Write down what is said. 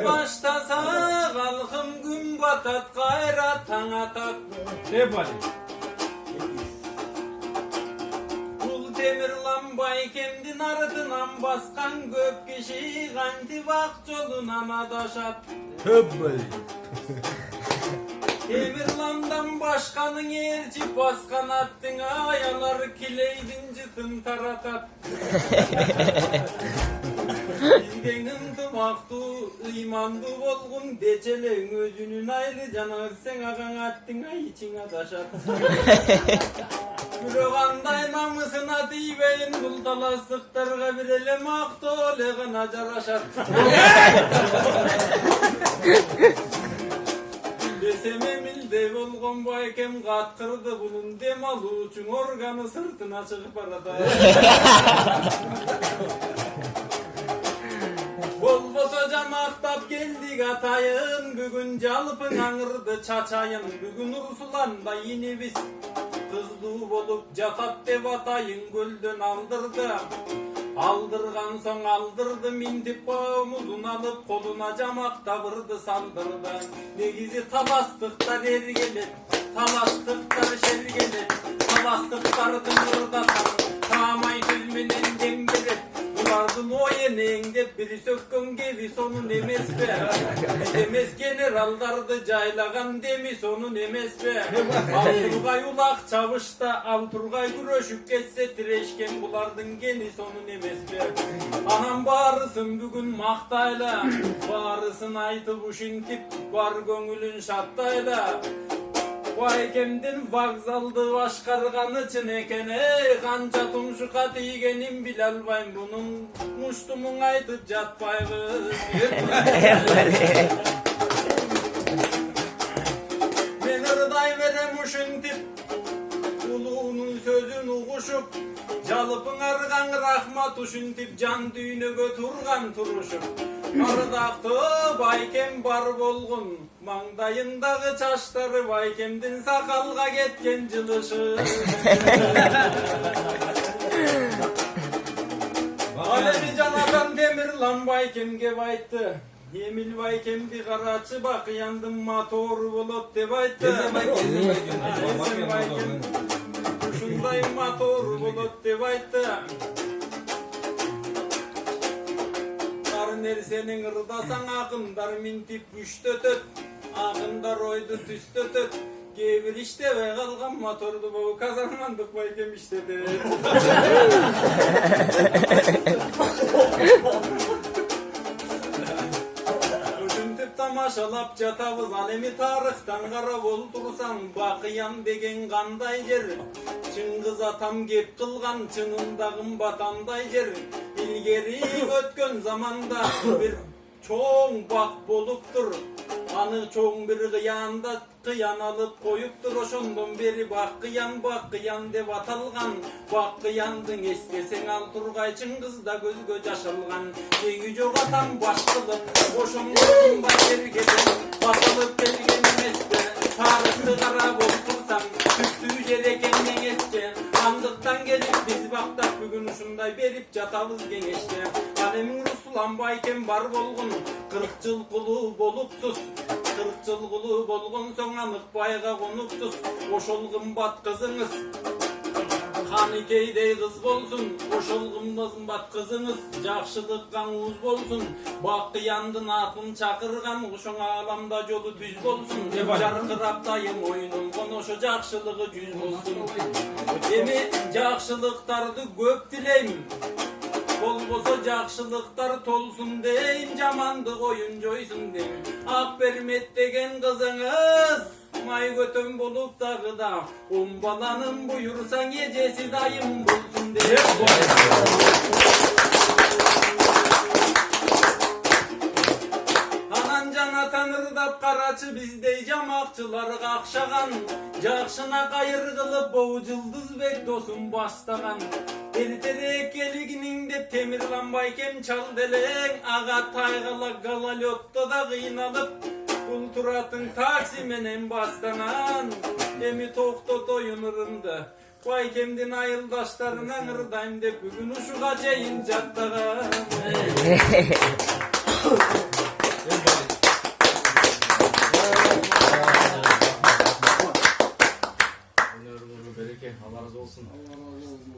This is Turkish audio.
baştasa halkım gün batat gayra taң atat. Ne var? Bul temir lambay kemdin ardından baskan köp kişi kanti vak jolunan adaşat. Tövbe. Temirlandan başkanın erci baskan attın ayalar kileydin cıtın taratat. Bizgenin tımaktı imandı bolgun deceleğin özünün ayrı canı sen ağan attın ay içine taşat. Yüreğanday namısına dibeyin buldalasıktarga bir elem aktı oleğin acaraşat. Desem emilde bolgon baykem katkırdı bunun dem alı üçün organı sırtına çıkıp arada. Bolbosa camaktap geldik atayın, bugün jalpın ağırdı çaçayın, bugün Ursulanda yine biz kızdığı bolup jatat dep atayın gölden aldırdı. Aldırgan soň aldırdı mintip bağımızın alıp koluna camakta vırdı saldırdı. Negizi talastıklar ergelet, talastıklar şergelet, talastıklar tıngırda tamay söz menen dembiret. Bulardın o yeneğinde biri sökkön gevi sonun emes be. Emes generaldardı caylagan demi sonun emes be. Alturgay ulak çavuşta alturgay güreşip geçse tireşken bulardın geni sonun emes be. Anam bağrısın bugün maktayla, bağrısın aytı bu şintip var gönülün şattayla. Baykemdin vagzaldı başkargan için ekene, kanca tumşuka digenim bilalbayım bunun muştumun aytıp jatpayız. Men ırday verem uşintip, uluğunun sözün uğuşup, jalıpın argan rahmat uşintip can düğüne götürgan turuşup. Ardaktı baykem bar bolgun, mangdayındagı çaşları baykemdin sakalga ketken jılışı. Alemi janadan demir lan baykemge baytı. Emil baykemdi karaçı bak yandım motor bolot dep aytты. Sen baykem uşunday motor bolot dep aytты. Nersenin ırdasan akınдар mintip güçtötöt, akınдар oydu tüstötöt. Gebir işte ve kalgan motordu bu kazanmandık baykem iştedi. Üşüntüp tamaşalap jatavız alemi tarıhtan kara boltursan bakıyan degen kanday yer. Çыңгыз atam kep kılgan çınında kımbatanday yer. İlgeri ötkön zamanda bir çoğun bak boluptur. Anı çoğun bir kıyanda kıyan alıp koyuptur. Oşondon beri bak kıyan dep atalgan. Bak kıyandın eskesen Alturgay Çыңгызda gözgö jaşılgan. Egi jok atam başkılıp oşondon bayer gelen basalıp gelgen emesde. Tarıkты karap oltursam tüktüğü jerekenden geçken. Andıktan gelip biz baktak bugün uşunday berip jatavız kengeçte. Alemin Rusulan baykem bar bolgun 40 jıl kulu bolupsuz. 40 jıl kulu bolgun soň anık bayga konupsuz. Oşol kımbat kızыңыз Hanikeydey kız bolsun, oşol kımbat kızыңыз jakşılıkka uuz bolsun. Bakıyandın atın çakırgan, uşoň alamda jolu düz bolsun. Jarkırap dayım oyunun konoşo jakşılığı жүз bolsun. Demi jakşılıktardy köp dileyim. Bolbosa jakşılıktar tolsun deyim, jamandy koyun joysun deyim. Ak bermet degen kızыңыз may götüm bolup dağıda, balanım buyursan ecesi dayım bulsun deyip. Anan jana tanırdap karaçı bizdey jamakçılar kakşagan. Jakşına kayır kılıp boğu jıldız bek dosum bastagan. Erterek keliginin de temirlan baykem çal deleň. Aga taygala galalotto da kıynalıp kulturatın taksi menen bastanan. Emi toktot oyunurumda baykemdin ayıldaşlarından ırdaym dep bugün uşuga çeyin jattagan. ömür bereke. Allah razı olsun. Allah razı olsun.